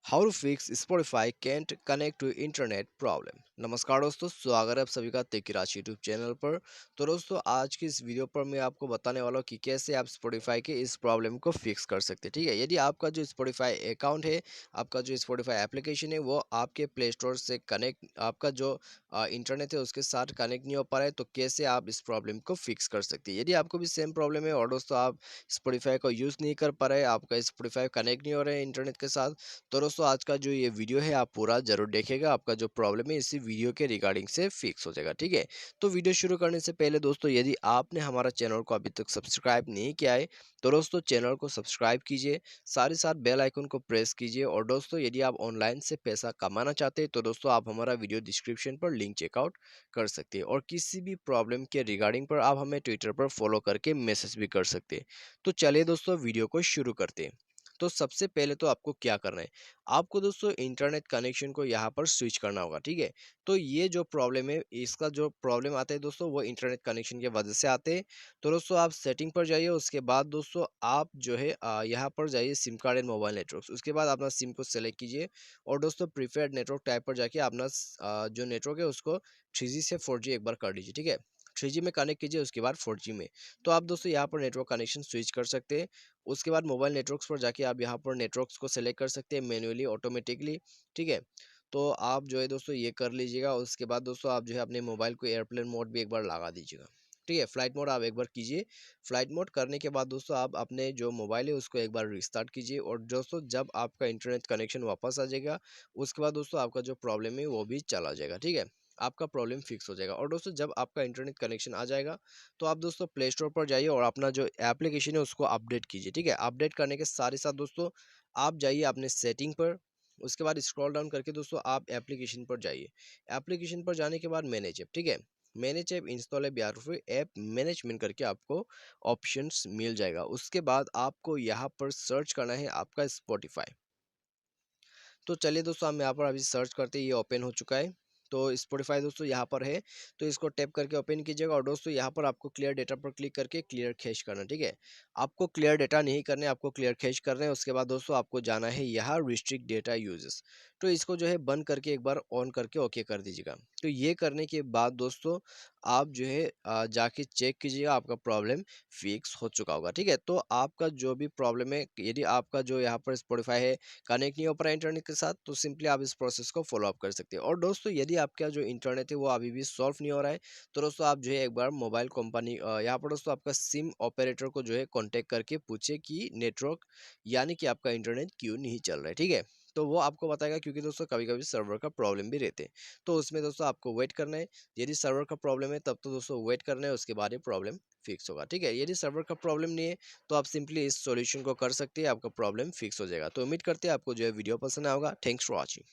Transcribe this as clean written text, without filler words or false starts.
How to fix Spotify can't connect to internet problem. नमस्कार दोस्तों, स्वागत है आप सभी का तेकी राशि यूट्यूब चैनल पर। तो दोस्तों, आज की इस वीडियो पर मैं आपको बताने वाला हूँ कि कैसे आप स्पॉटिफाई के इस प्रॉब्लम को फिक्स कर सकते हैं। ठीक है, यदि आपका जो स्पॉटिफाई अकाउंट है, आपका जो स्पॉटिफाई एप्लीकेशन है, वो आपके प्ले स्टोर से कनेक्ट, आपका जो इंटरनेट है उसके साथ कनेक्ट नहीं हो पा रहा है, तो कैसे आप इस प्रॉब्लम को फिक्स कर सकते हैं। यदि आपको भी सेम प्रॉब्लम है और दोस्तों आप स्पॉटिफाई को यूज़ नहीं कर पा रहे, आपका स्पॉटिफाई कनेक्ट नहीं हो रहा है इंटरनेट के साथ, तो दोस्तों आज का जो ये वीडियो है आप पूरा जरूर देखेगा। आपका जो प्रॉब्लम है इसी वीडियो के रिगार्डिंग से फिक्स हो जाएगा। ठीक है, तो वीडियो शुरू करने से पहले दोस्तों, यदि आपने हमारा चैनल को अभी तक सब्सक्राइब नहीं किया है, तो दोस्तों चैनल को सब्सक्राइब कीजिए, साथ ही साथ बेल आइकन को प्रेस कीजिए। और दोस्तों, यदि आप ऑनलाइन से पैसा कमाना चाहते हैं, तो दोस्तों आप हमारा वीडियो डिस्क्रिप्शन पर लिंक चेकआउट कर सकते हैं। और किसी भी प्रॉब्लम के रिगार्डिंग पर आप हमें ट्विटर पर फॉलो करके मैसेज भी कर सकते हैं। तो चलिए दोस्तों, वीडियो को शुरू करते हैं। तो सबसे पहले तो आपको क्या करना है, आपको दोस्तों इंटरनेट कनेक्शन को यहाँ पर स्विच करना होगा। ठीक है, तो ये जो प्रॉब्लम है, इसका जो प्रॉब्लम आता है दोस्तों, वो इंटरनेट कनेक्शन की वजह से आते हैं। तो दोस्तों आप सेटिंग पर जाइए, उसके बाद दोस्तों आप जो है यहाँ पर जाइए SIM card and mobile network, उसके बाद अपना सिम को सेलेक्ट कीजिए। और दोस्तों प्रीफर्ड नेटवर्क टाइप पर जाके अपना जो नेटवर्क है उसको 3G से 4G एक बार कर लीजिए। ठीक है, 3G में कनेक्ट कीजिए, उसके बाद 4G में। तो आप दोस्तों यहाँ पर नेटवर्क कनेक्शन स्विच कर सकते हैं। उसके बाद मोबाइल नेटवर्क्स पर जाके आप यहाँ पर नेटवर्क्स को सेलेक्ट कर सकते हैं मैन्युअली, ऑटोमेटिकली। ठीक है, तो आप जो है दोस्तों ये कर लीजिएगा। उसके बाद दोस्तों आप जो है अपने मोबाइल को एयरप्लेन मोड भी एक बार लगा दीजिएगा। ठीक है, फ्लाइट मोड आप एक बार कीजिए। फ्लाइट मोड करने के बाद दोस्तों आप अपने जो मोबाइल है उसको एक बार रिस्टार्ट कीजिए। और दोस्तों जब आपका इंटरनेट कनेक्शन वापस आ जाएगा, उसके बाद दोस्तों आपका जो प्रॉब्लम है वो भी चला जाएगा। ठीक है, आपका प्रॉब्लम फिक्स हो जाएगा। और दोस्तों जब आपका इंटरनेट कनेक्शन आ जाएगा, तो आप दोस्तों प्ले स्टोर पर जाइए और अपना जो एप्लीकेशन है उसको अपडेट कीजिए। ठीक है, अपडेट करने के साथ ही साथ दोस्तों आप जाइए अपने सेटिंग पर। उसके बाद स्क्रॉल डाउन करके दोस्तों आप एप्लीकेशन पर जाइए। एप्लीकेशन पर जाने के बाद मैनेज ऐप, ठीक है, मैनेज ऐप इंस्टॉल ऐप या फिर ऐप मैनेजमेंट करके आपको ऑप्शंस मिल जाएगा। उसके बाद आपको यहाँ पर सर्च करना है आपका स्पॉटिफाई। तो चलिए दोस्तों, हम यहाँ पर अभी सर्च करते ही ये ओपन हो चुका है। तो स्पॉटिफाई दोस्तों यहाँ पर है, तो इसको टैप करके ओपन कीजिएगा। और दोस्तों यहाँ पर आपको क्लियर डेटा पर क्लिक करके क्लियर कैश करना। ठीक है, आपको क्लियर डेटा नहीं करने, आपको क्लियर कैश करना है। उसके बाद दोस्तों आपको जाना है यहाँ रिस्ट्रिक्ट डेटा यूजेस, तो इसको जो है बंद करके एक बार ऑन करके ओके कर दीजिएगा। तो ये करने के बाद दोस्तों आप जो है जाके चेक कीजिएगा, आपका प्रॉब्लम फिक्स हो चुका होगा। ठीक है, तो आपका जो भी प्रॉब्लम है, यदि आपका जो यहाँ पर स्पॉटिफाई है कनेक्ट नहीं हो पा रहा है इंटरनेट के साथ, तो सिंपली आप इस प्रोसेस को फॉलो अप कर सकते हैं। और दोस्तों यदि आपका जो इंटरनेट है वो अभी भी सॉल्व नहीं हो रहा है, तो दोस्तों आप जो है एक बार मोबाइल कंपनी यहाँ पर दोस्तों आपका सिम ऑपरेटर को जो है कांटेक्ट करके पूछे कि नेटवर्क यानी कि आपका इंटरनेट क्यों नहीं चल रहा है। ठीक है, तो वो आपको बताएगा, क्योंकि दोस्तों कभी कभी सर्वर का प्रॉब्लम भी रहते हैं। तो उसमें दोस्तों आपको वेट करना है। यदि सर्वर का प्रॉब्लम है तब तो दोस्तों वेट करना है, उसके बाद ये प्रॉब्लम फिक्स होगा। ठीक है, यदि सर्वर का प्रॉब्लम नहीं है, तो आप सिंपली इस सॉल्यूशन को कर सकते हैं, आपका प्रॉब्लम फिक्स हो जाएगा। तो उम्मीद करते हैं आपको जो है वीडियो पसंद आया होगा। Thanks for watching.